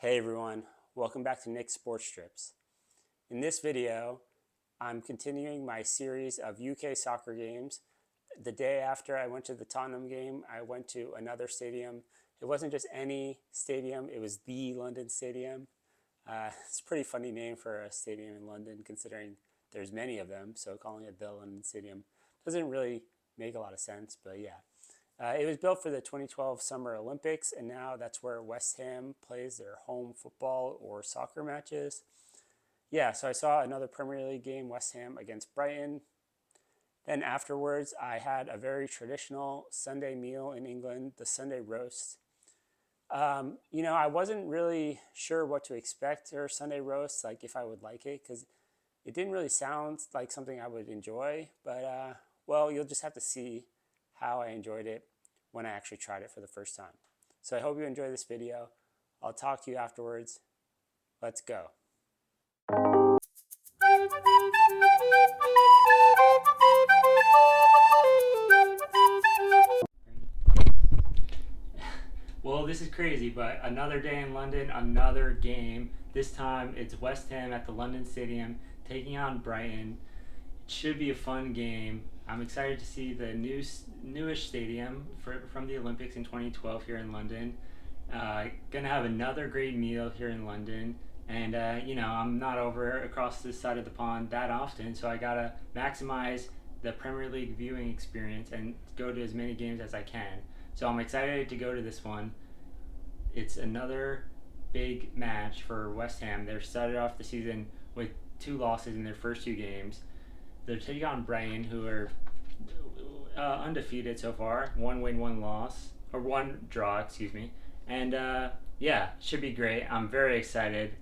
Hey everyone, welcome back to Nick's Sports Strips. In this video, I'm continuing my series of UK soccer games. The day after I went to the Tottenham game, I went to another stadium. It wasn't just any stadium, it was the London Stadium. It's a pretty funny name for a stadium in London considering there's many of them, so calling it the London Stadium doesn't really make a lot of sense, but yeah. It was built for the 2012 Summer Olympics, and now that's where West Ham plays their home football or soccer matches. Yeah, so I saw another Premier League game, West Ham against Brighton. Then afterwards, I had a very traditional Sunday meal in England, the Sunday roast. I wasn't really sure what to expect for Sunday roast, like if I would like it, because it didn't really sound like something I would enjoy. But, well, you'll just have to see how I enjoyed it when I actually tried it for the first time. So I hope you enjoy this video. I'll talk to you afterwards. Let's go. Well, this is crazy, but another day in London, another game. This time it's West Ham at the London Stadium taking on Brighton. It should be a fun game. I'm excited to see the newish stadium from the Olympics in 2012 here in London. Gonna have another great meal here in London. And, I'm not over across this side of the pond that often, so I gotta maximize the Premier League viewing experience and go to as many games as I can. So I'm excited to go to this one. It's another big match for West Ham. They're started off the season with 2 losses in their first 2 games. They're taking on Brighton, who are undefeated so far. 1 win, 1 loss, or 1 draw, excuse me. And yeah, should be great. I'm very excited.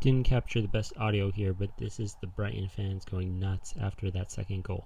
Didn't capture the best audio here, but this is the Brighton fans going nuts after that second goal.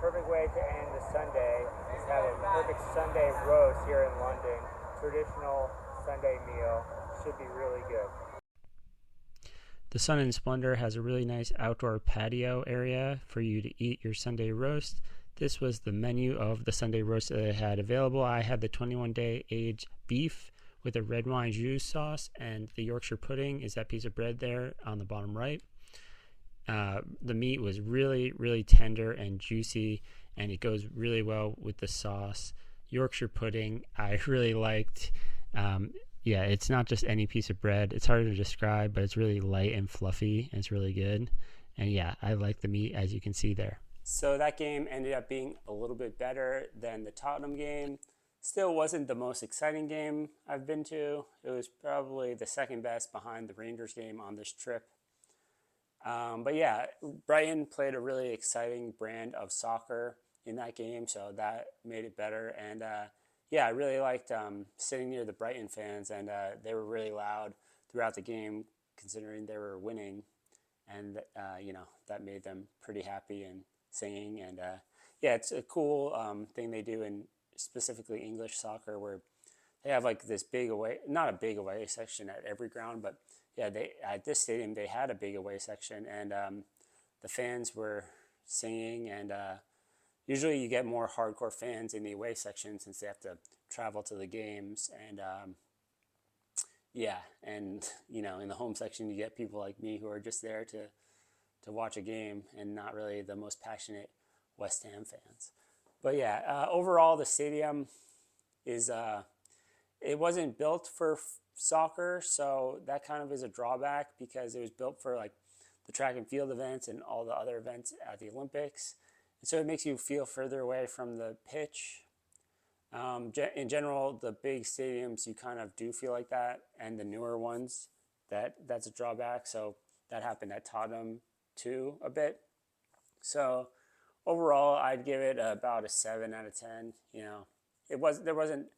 Perfect way to end the Sunday is have a perfect Sunday roast here in London. Traditional Sunday meal. Should be really good. The Sun and Splendor has a really nice outdoor patio area for you to eat your Sunday roast. This was the menu of the Sunday roast that I had available. I had the 21-day aged beef with a red wine jus sauce, and the Yorkshire pudding is that piece of bread there on the bottom right. The meat was really, really tender and juicy, and it goes really well with the sauce. Yorkshire pudding, I really liked. Yeah, it's not just any piece of bread. It's hard to describe, but it's really light and fluffy, and it's really good. And yeah, I like the meat, as you can see there. So that game ended up being a little bit better than the Tottenham game. Still wasn't the most exciting game I've been to. It was probably the second best behind the Rangers game on this trip. But yeah, Brighton played a really exciting brand of soccer in that game, so that made it better. And yeah, I really liked sitting near the Brighton fans, and they were really loud throughout the game, considering they were winning, and that made them pretty happy and singing. And yeah, it's a cool thing they do in specifically English soccer, where they have like this big away, not a big away section at every ground, but yeah, at this stadium they had a big away section, and the fans were singing, and usually you get more hardcore fans in the away section since they have to travel to the games, and yeah, and in the home section you get people like me who are just there to watch a game and not really the most passionate West Ham fans. But yeah, overall the stadium is it wasn't built for soccer, so that kind of is a drawback, because it was built for like the track and field events and all the other events at the Olympics, and so it makes you feel further away from the pitch. In general, the big stadiums, you kind of do feel like that, and the newer ones, that's a drawback. So that happened at Tottenham too a bit. So overall, I'd give it about a 7 out of 10. There wasn't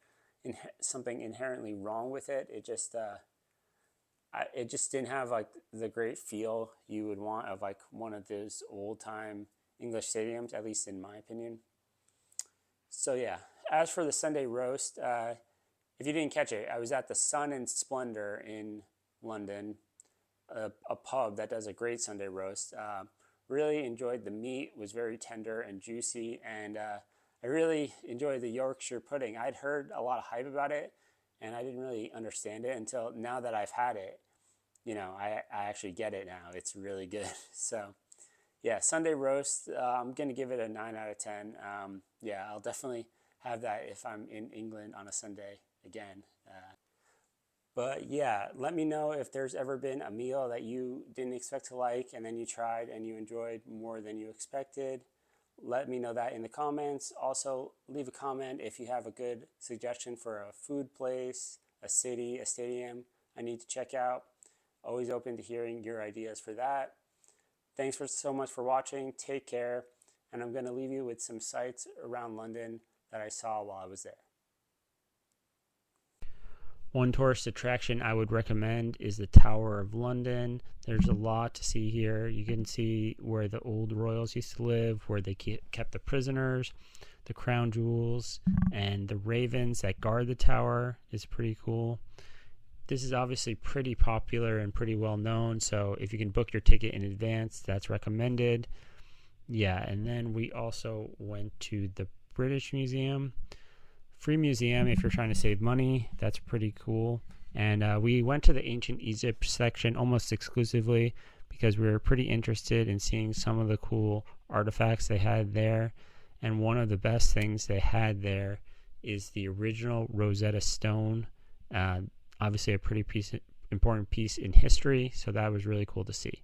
something inherently wrong with it. It just didn't have like the great feel you would want of like one of those old time English stadiums, at least in my opinion. So yeah, as for the Sunday roast, if you didn't catch it, I was at the Sun and Splendor in London, a pub that does a great Sunday roast. Really enjoyed the meat, was very tender and juicy, and I really enjoyed the Yorkshire pudding. I'd heard a lot of hype about it, and I didn't really understand it until now that I've had it. I actually get it now. It's really good. So yeah, Sunday roast, I'm going to give it a 9 out of 10. Yeah, I'll definitely have that if I'm in England on a Sunday again. But yeah, let me know if there's ever been a meal that you didn't expect to like and then you tried and you enjoyed more than you expected. Let me know that in the comments. Also, leave a comment if you have a good suggestion for a food place, a city, a stadium I need to check out. Always open to hearing your ideas for that. Thanks so much for watching. Take care. And I'm going to leave you with some sights around London that I saw while I was there. One tourist attraction I would recommend is the Tower of London. There's a lot to see here. You can see where the old royals used to live, where they kept the prisoners, the crown jewels, and the ravens that guard the tower is pretty cool. This is obviously pretty popular and pretty well known, so if you can book your ticket in advance, that's recommended. Yeah, and then we also went to the British Museum. Free museum if you're trying to save money. That's pretty cool. And we went to the ancient Egypt section almost exclusively because we were pretty interested in seeing some of the cool artifacts they had there. And one of the best things they had there is the original Rosetta Stone. Obviously a pretty important piece in history, so that was really cool to see.